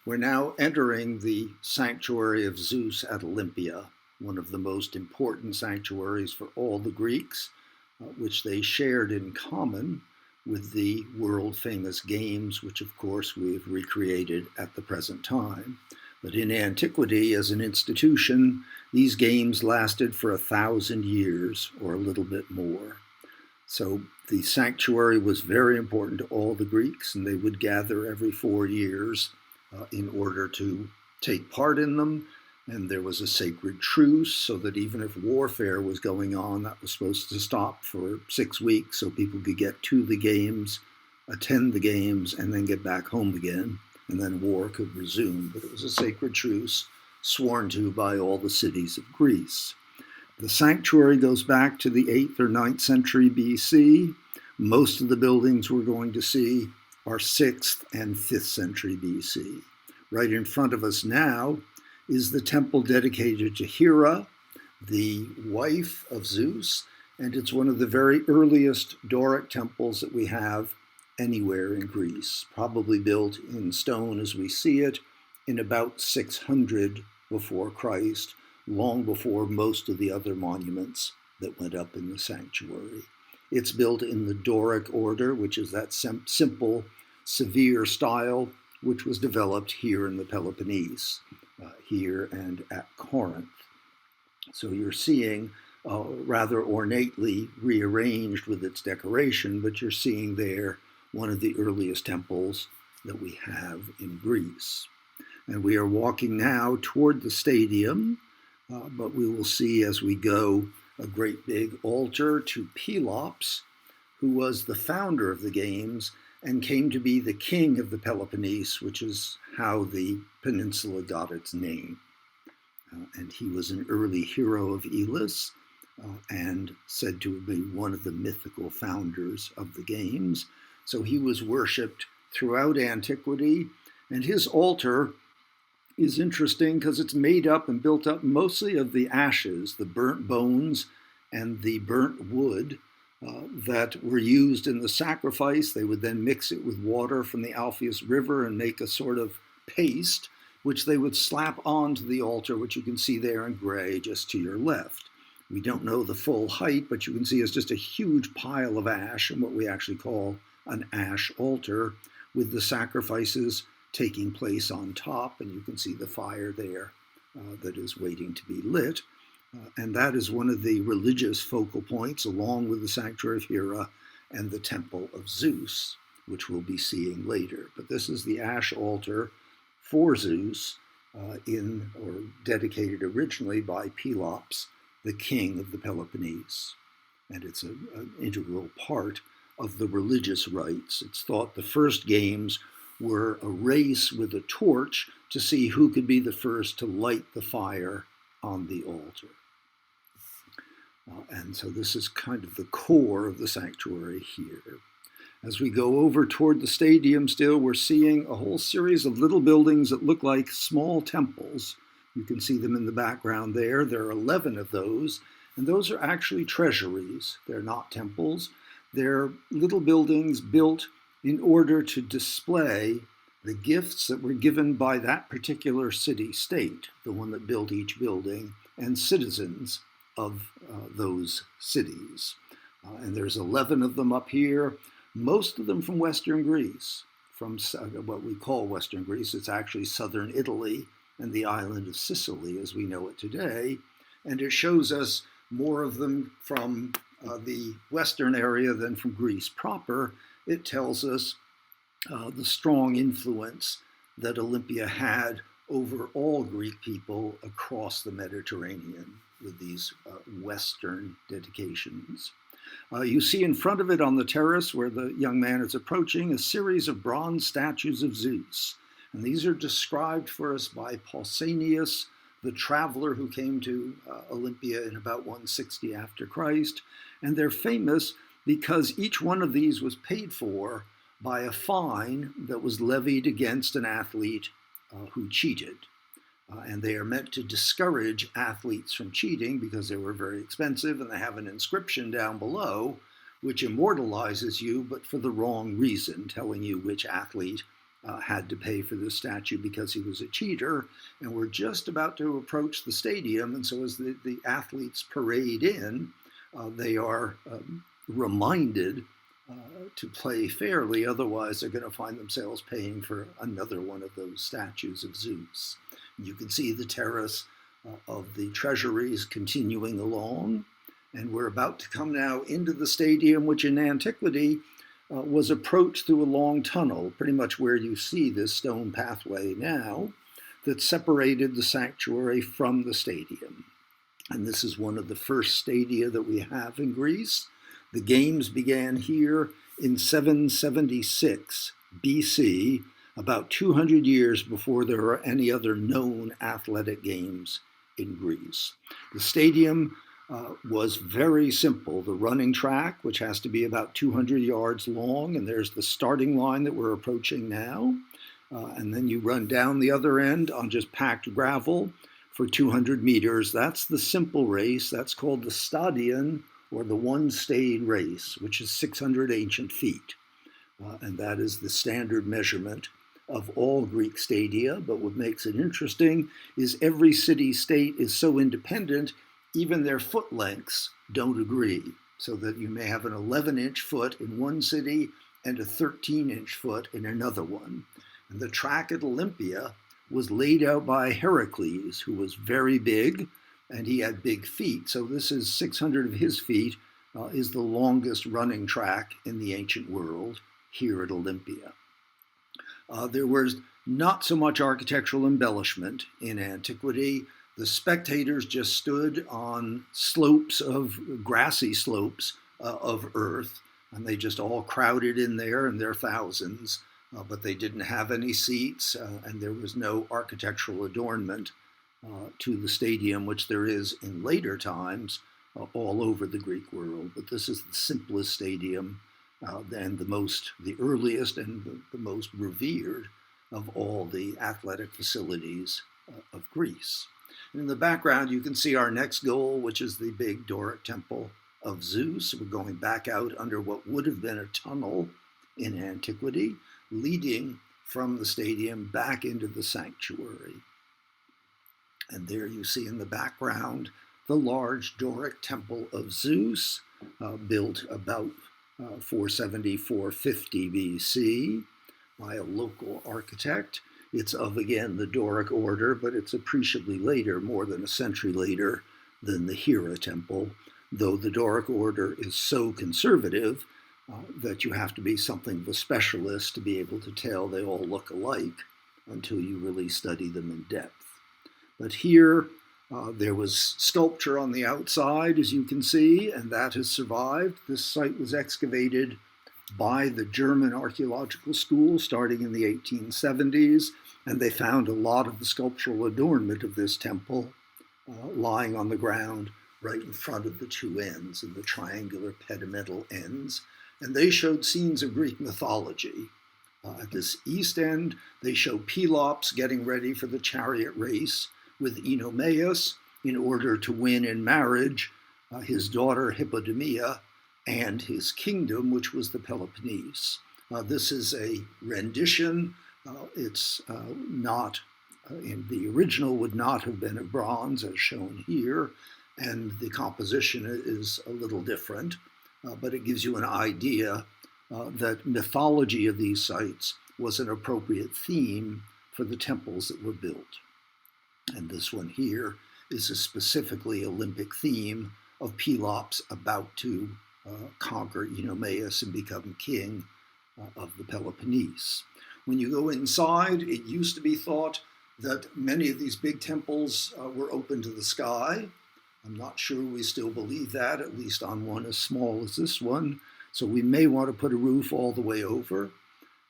We're now entering the sanctuary of Zeus at Olympia, one of the most important sanctuaries for all the Greeks, which they shared in common with the world famous games, which of course we've recreated at the present time. But in antiquity, as an institution, these games lasted for 1,000 years or a little bit more. So the sanctuary was very important to all the Greeks, and they would gather every 4 years in order to take part in them. And there was a sacred truce so that even if warfare was going on, that was supposed to stop for 6 weeks so people could get to the games, attend the games, and then get back home again. And then war could resume. But it was a sacred truce sworn to by all the cities of Greece. The sanctuary goes back to the 8th or 9th century BC. Most of the buildings we're going to see are 6th and 5th century BC. Right in front of us now is the temple dedicated to Hera, the wife of Zeus, and it's one of the very earliest Doric temples that we have anywhere in Greece, probably built in stone as we see it in about 600 before Christ, long before most of the other monuments that went up in the sanctuary. It's built in the Doric order, which is that simple, severe style, which was developed here in the Peloponnese, here and at Corinth. So you're seeing rather ornately rearranged with its decoration, but you're seeing there one of the earliest temples that we have in Greece. And we are walking now toward the stadium, but we will see as we go a great big altar to Pelops, who was the founder of the games and came to be the king of the Peloponnese, which is how the peninsula got its name. And he was an early hero of Elis and said to be one of the mythical founders of the games. So he was worshipped throughout antiquity, and his altar is interesting because it's made up and built up mostly of the ashes, the burnt bones and the burnt wood that were used in the sacrifice. They would then mix it with water from the Alpheus River and make a sort of paste, which they would slap onto the altar, which you can see there in gray just to your left. We don't know the full height, but you can see it's just a huge pile of ash and what we actually call an ash altar with the sacrifices taking place on top, and you can see the fire there that is waiting to be lit. And that is one of the religious focal points, along with the sanctuary of Hera and the temple of Zeus, which we'll be seeing later. But this is the ash altar for Zeus, dedicated originally by Pelops, the king of the Peloponnese. And it's an integral part of the religious rites. It's thought the first games were a race with a torch to see who could be the first to light the fire on the altar. And so this is kind of the core of the sanctuary here. As we go over toward the stadium still, we're seeing a whole series of little buildings that look like small temples. You can see them in the background there. There are 11 of those, and those are actually treasuries. They're not temples. They're little buildings built in order to display the gifts that were given by that particular city-state, the one that built each building, and citizens of those cities. And there's 11 of them up here, most of them from Western Greece, from what we call Western Greece. It's actually southern Italy and the island of Sicily as we know it today. And it shows us more of them from the Western area than from Greece proper. It tells us the strong influence that Olympia had over all Greek people across the Mediterranean with these Western dedications. You see in front of it on the terrace where the young man is approaching a series of bronze statues of Zeus. And these are described for us by Pausanias, the traveler who came to Olympia in about 160 after Christ. And they're famous because each one of these was paid for by a fine that was levied against an athlete who cheated. And they are meant to discourage athletes from cheating because they were very expensive, and they have an inscription down below which immortalizes you, but for the wrong reason, telling you which athlete had to pay for this statue because he was a cheater. And we're just about to approach the stadium. And so as the athletes parade in, they are reminded to play fairly. Otherwise, they're going to find themselves paying for another one of those statues of Zeus. You can see the terrace of the treasuries continuing along. And we're about to come now into the stadium, which in antiquity was approached through a long tunnel, pretty much where you see this stone pathway now, that separated the sanctuary from the stadium. And this is one of the first stadia that we have in Greece. The games began here in 776 BC, about 200 years before there were any other known athletic games in Greece. The stadium was very simple. The running track, which has to be about 200 yards long, and there's the starting line that we're approaching now. And then you run down the other end on just packed gravel for 200 meters. That's the simple race. That's called the stadion, or the one-stayed race, which is 600 ancient feet. And that is the standard measurement of all Greek stadia. But what makes it interesting is every city-state is so independent, even their foot lengths don't agree, so that you may have an 11-inch foot in one city and a 13-inch foot in another one. And the track at Olympia was laid out by Heracles, who was very big, and he had big feet. So this is 600 of his feet is the longest running track in the ancient world here at Olympia. There was not so much architectural embellishment in antiquity. The spectators just stood on slopes of grassy slopes of earth, and they just all crowded in there in their thousands, but they didn't have any seats, and there was no architectural adornment to the stadium, which there is in later times all over the Greek world. But this is the simplest stadium and the earliest and the most revered of all the athletic facilities of Greece. And in the background, you can see our next goal, which is the big Doric temple of Zeus. We're going back out under what would have been a tunnel in antiquity, leading from the stadium back into the sanctuary. And there you see in the background the large Doric temple of Zeus, built about 470, 450 BC by a local architect. It's of, again, the Doric order, but it's appreciably later, more than a century later, than the Hera temple, though the Doric order is so conservative that you have to be something of a specialist to be able to tell they all look alike until you really study them in depth. But here, there was sculpture on the outside, as you can see, and that has survived. This site was excavated by the German Archaeological School starting in the 1870s, and they found a lot of the sculptural adornment of this temple lying on the ground right in front of the two ends, and the triangular pedimental ends. And they showed scenes of Greek mythology. At this east end, they show Pelops getting ready for the chariot race with Oenomaus in order to win in marriage his daughter Hippodrome and his kingdom, which was the Peloponnese. This is a rendition. It's not, in the original would not have been of bronze as shown here, and the composition is a little different, but it gives you an idea that mythology of these sites was an appropriate theme for the temples that were built. And this one here is a specifically Olympic theme of Pelops about to conquer Oenomaus and become king of the Peloponnese. When you go inside, it used to be thought that many of these big temples were open to the sky. I'm not sure we still believe that, at least on one as small as this one. So we may want to put a roof all the way over.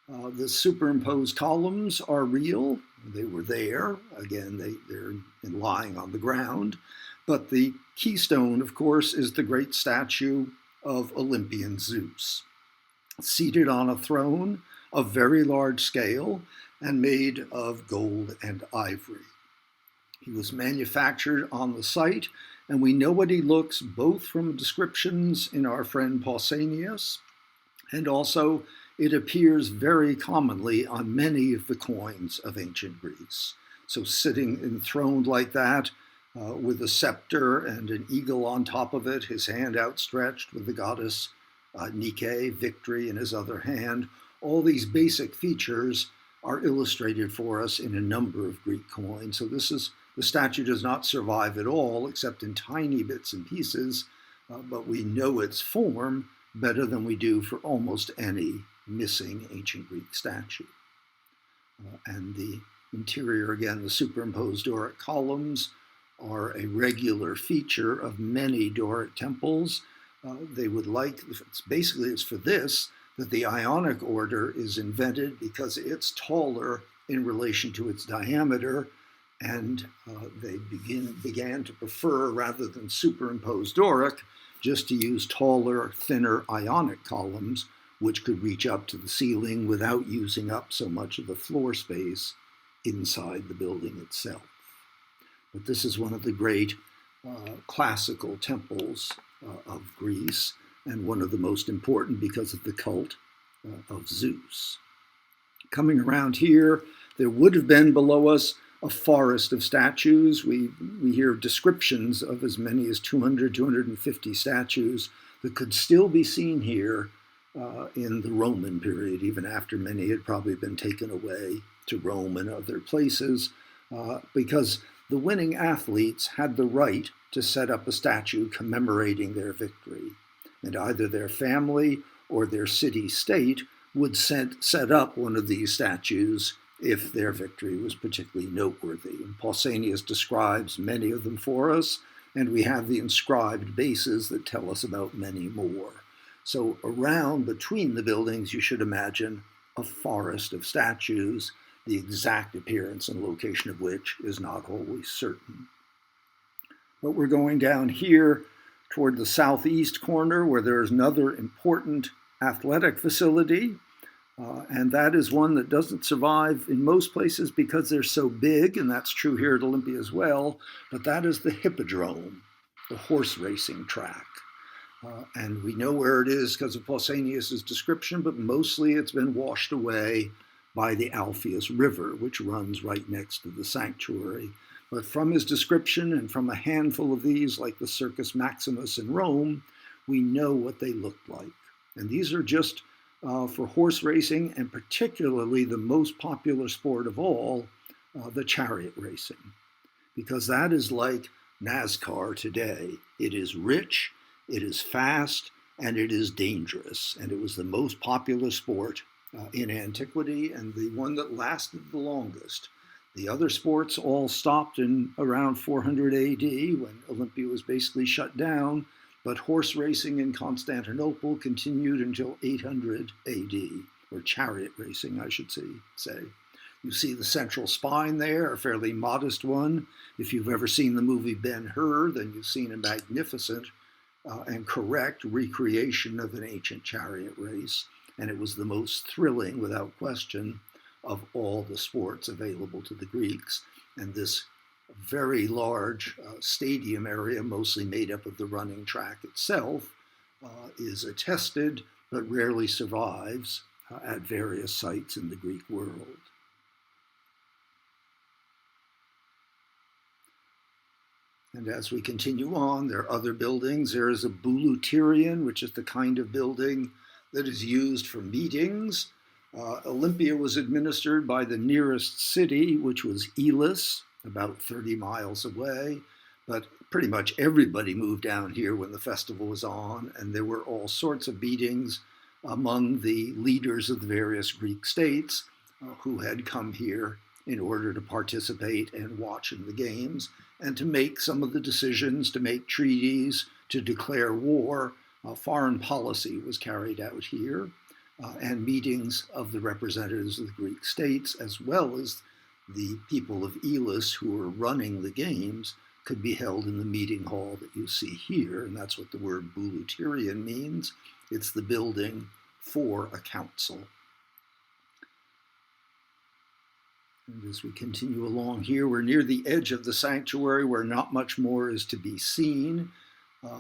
The superimposed columns are real. They were there. Again, they're lying on the ground. But the keystone, of course, is the great statue of Olympian Zeus, seated on a throne of very large scale and made of gold and ivory. He was manufactured on the site, and we know what he looks both from descriptions in our friend Pausanias and also it appears very commonly on many of the coins of ancient Greece. So sitting enthroned like that, with a scepter and an eagle on top of it, his hand outstretched with the goddess Nike, victory, in his other hand. All these basic features are illustrated for us in a number of Greek coins. So the statue does not survive at all, except in tiny bits and pieces, but we know its form better than we do for almost any missing ancient Greek statue. And the interior, again, the superimposed Doric columns are a regular feature of many Doric temples. They would like, it's for this that the Ionic order is invented, because it's taller in relation to its diameter, and they began to prefer, rather than superimpose Doric, just to use taller, thinner Ionic columns, which could reach up to the ceiling without using up so much of the floor space inside the building itself. But this is one of the great classical temples of Greece, and one of the most important because of the cult of Zeus. Coming around here, there would have been below us a forest of statues. We hear descriptions of as many as 200, 250 statues that could still be seen here in the Roman period, even after many had probably been taken away to Rome and other places, because the winning athletes had the right to set up a statue commemorating their victory. And either their family or their city-state would set up one of these statues if their victory was particularly noteworthy. And Pausanias describes many of them for us, and we have the inscribed bases that tell us about many more. So around, between the buildings, you should imagine a forest of statues, the exact appearance and location of which is not always certain. But we're going down here toward the southeast corner, where there's another important athletic facility, and that is one that doesn't survive in most places because they're so big, and that's true here at Olympia as well, but that is the Hippodrome, the horse racing track. And we know where it is because of Pausanias' description, but mostly it's been washed away by the Alpheus River, which runs right next to the sanctuary. But from his description and from a handful of these, like the Circus Maximus in Rome, we know what they looked like. And these are just for horse racing, and particularly the most popular sport of all, the chariot racing, because that is like NASCAR today. It is rich, it is fast, and it is dangerous. And it was the most popular sport in antiquity, and the one that lasted the longest. The other sports all stopped in around 400 AD when Olympia was basically shut down, but horse racing in Constantinople continued until 800 AD, or chariot racing, I should say. You see the central spine there, a fairly modest one. If you've ever seen the movie Ben-Hur, then you've seen a magnificent and correct recreation of an ancient chariot race, and it was the most thrilling, without question, of all the sports available to the Greeks. And this very large stadium area, mostly made up of the running track itself, is attested but rarely survives at various sites in the Greek world. And as we continue on, there are other buildings. There is a Bouleuterion, which is the kind of building that is used for meetings. Olympia was administered by the nearest city, which was Elis, about 30 miles away. But pretty much everybody moved down here when the festival was on, and there were all sorts of meetings among the leaders of the various Greek states who had come here in order to participate and watch in the games, and to make some of the decisions, to make treaties, to declare war. Foreign policy was carried out here, and meetings of the representatives of the Greek states, as well as the people of Elis who were running the games, could be held in the meeting hall that you see here, and that's what the word Bouleuterion means. It's the building for a council. And as we continue along here, we're near the edge of the sanctuary where not much more is to be seen,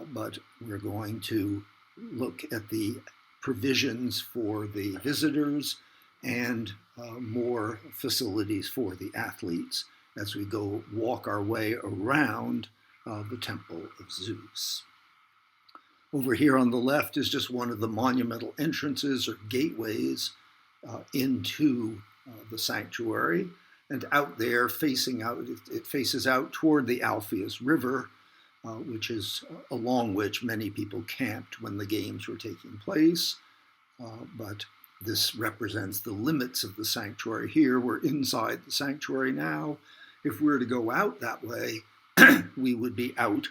but we're going to look at the provisions for the visitors and more facilities for the athletes as we go walk our way around the Temple of Zeus. Over here on the left is just one of the monumental entrances or gateways into the sanctuary. And out there, facing out, it faces out toward the Alpheus River, which is along which many people camped when the games were taking place. But this represents the limits of the sanctuary here. We're inside the sanctuary now. If we were to go out that way, we would be out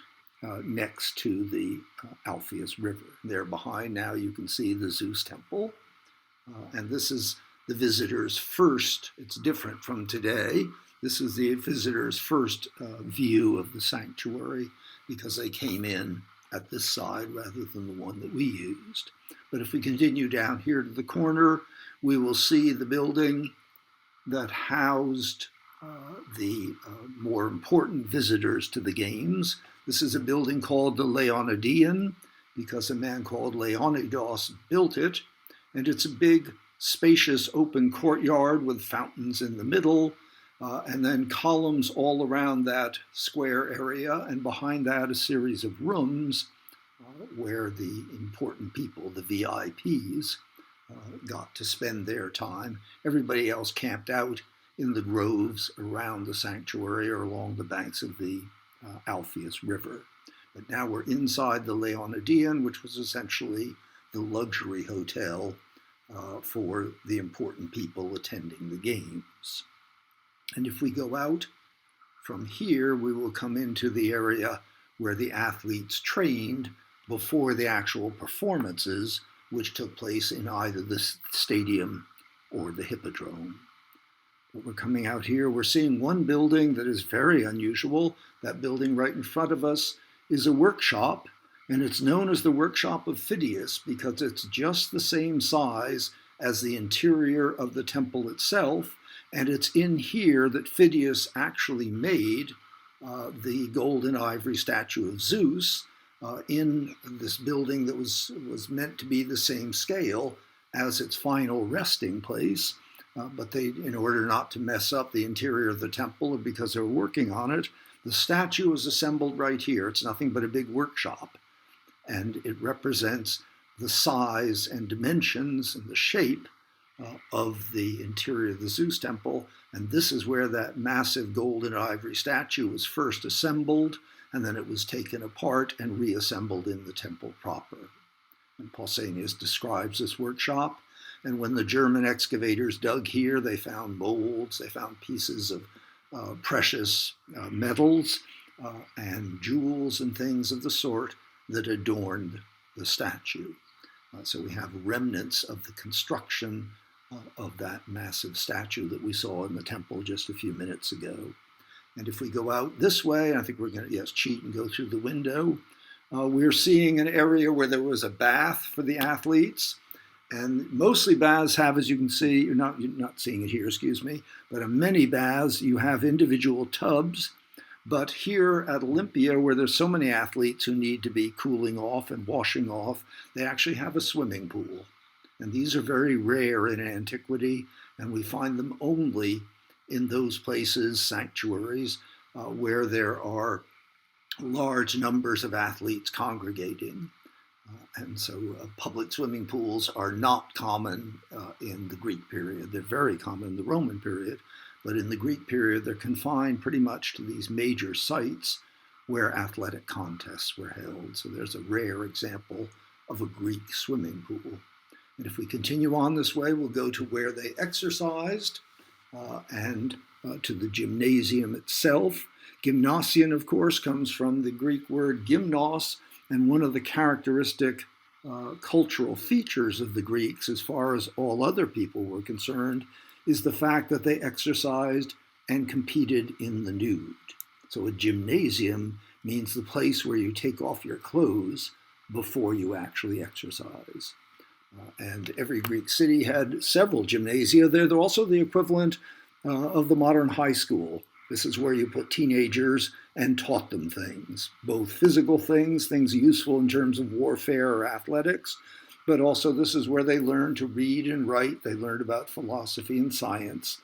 next to the Alpheus River. There behind now you can see the Zeus temple. And this is the visitors' first, it's different from today. This is the visitors' first view of the sanctuary because they came in at this side rather than the one that we used. But if we continue down here to the corner, we will see the building that housed the more important visitors to the games. This is a building called the Leonidean because a man called Leonidas built it. And it's a big, spacious, open courtyard with fountains in the middle, and then columns all around that square area. And behind that, a series of rooms where the important people, the VIPs, got to spend their time. Everybody else camped out in the groves around the sanctuary or along the banks of the Alpheus River. But now we're inside the Leonidean, which was essentially the luxury hotel for the important people attending the games. And if we go out from here, we will come into the area where the athletes trained before the actual performances, which took place in either the stadium or the Hippodrome. But we're coming out here, we're seeing one building that is very unusual. That building right in front of us is a workshop, and it's known as the workshop of Phidias because it's just the same size as the interior of the temple itself, and it's in here that Phidias actually made the gold and ivory statue of Zeus in this building that was meant to be the same scale as its final resting place. But they, in order not to mess up the interior of the temple, or because they were working on it, the statue is assembled right here. It's nothing but a big workshop. And it represents the size and dimensions and the shape of the interior of the Zeus temple. And this is where that massive gold and ivory statue was first assembled, and then it was taken apart and reassembled in the temple proper. And Pausanias describes this workshop. And when the German excavators dug here, they found molds, they found pieces of precious metals and jewels and things of the sort that adorned the statue. So we have remnants of the construction of that massive statue that we saw in the temple just a few minutes ago. And if we go out this way, I think we're going to, cheat and go through the window. We're seeing an area where there was a bath for the athletes. And mostly baths have, as you can see, you're not seeing it here, excuse me, but in many baths you have individual tubs. But here at Olympia, where there's so many athletes who need to be cooling off and washing off, they actually have a swimming pool. And these are very rare in antiquity, and we find them only in those places, sanctuaries, where there are large numbers of athletes congregating. And so public swimming pools are not common in the Greek period. They're very common in the Roman period. But in the Greek period, they're confined pretty much to these major sites where athletic contests were held. So there's a rare example of a Greek swimming pool. And if we continue on this way, we'll go to where they exercised and to the gymnasium itself. Gymnasium, of course, comes from the Greek word gymnos, and one of the characteristic cultural features of the Greeks, as far as all other people were concerned, is the fact that they exercised and competed in the nude. So a gymnasium means the place where you take off your clothes before you actually exercise. And every Greek city had several gymnasia. They're also the equivalent of the modern high school. This is where you put teenagers and taught them things, both physical things, things useful in terms of warfare or athletics, but also this is where they learned to read and write. They learned about philosophy and science.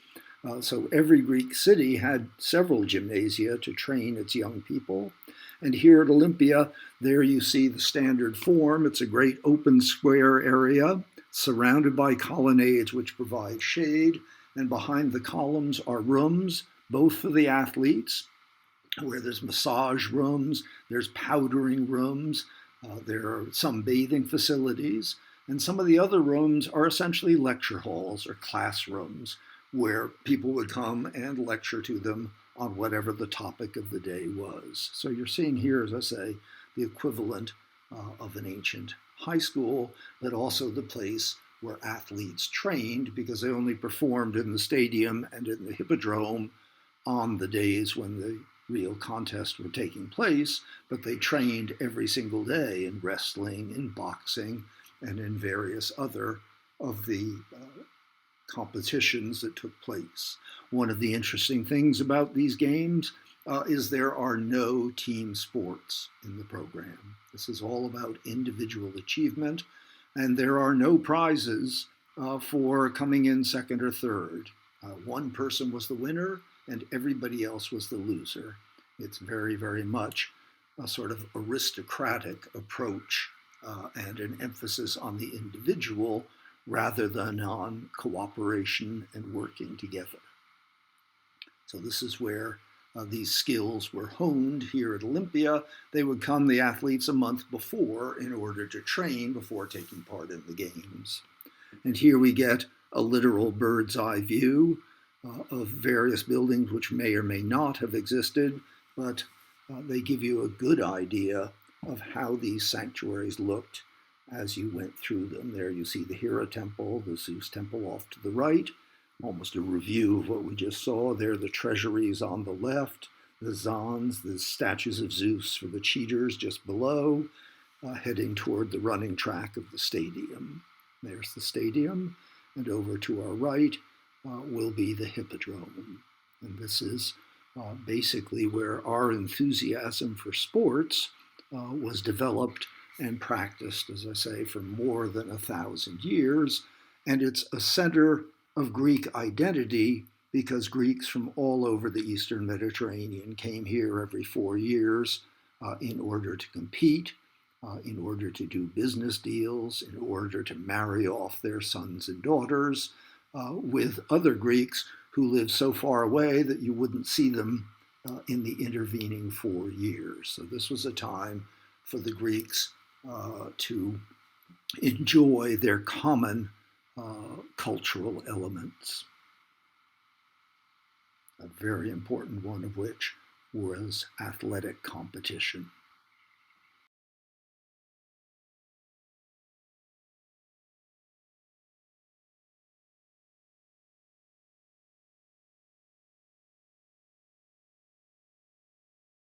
So every Greek city had several gymnasia to train its young people. And here at Olympia, there you see the standard form. It's a great open square area surrounded by colonnades which provide shade. And behind the columns are rooms, both for the athletes, where there's massage rooms, there's powdering rooms, there are some bathing facilities, and some of the other rooms are essentially lecture halls or classrooms where people would come and lecture to them on whatever the topic of the day was. So you're seeing here, as I say, the equivalent of an ancient high school, but also the place where athletes trained, because they only performed in the stadium and in the Hippodrome on the days when the real contests were taking place, but they trained every single day in wrestling, in boxing, and in various other of the competitions that took place. One of the interesting things about these games is there are no team sports in the program. This is all about individual achievement, and there are no prizes for coming in second or third. One person was the winner, and everybody else was the loser. It's very, very much a sort of aristocratic approach and an emphasis on the individual rather than on cooperation and working together. So this is where these skills were honed here at Olympia. They would come, the athletes, a month before in order to train before taking part in the games. And here we get a literal bird's eye view of various buildings which may or may not have existed, but they give you a good idea of how these sanctuaries looked as you went through them. There you see the Hera temple, the Zeus temple off to the right, almost a review of what we just saw. There are the treasuries on the left, the zons, the statues of Zeus for the cheaters just below, heading toward the running track of the stadium. There's the stadium, and over to our right will be the Hippodrome. And this is basically where our enthusiasm for sports was developed and practiced, as I say, for more than 1,000 years. And it's a center of Greek identity because Greeks from all over the Eastern Mediterranean came here every 4 years in order to compete, in order to do business deals, in order to marry off their sons and daughters with other Greeks who lived so far away that you wouldn't see them in the intervening 4 years. So this was a time for the Greeks to enjoy their common cultural elements. A very important one of which was athletic competition.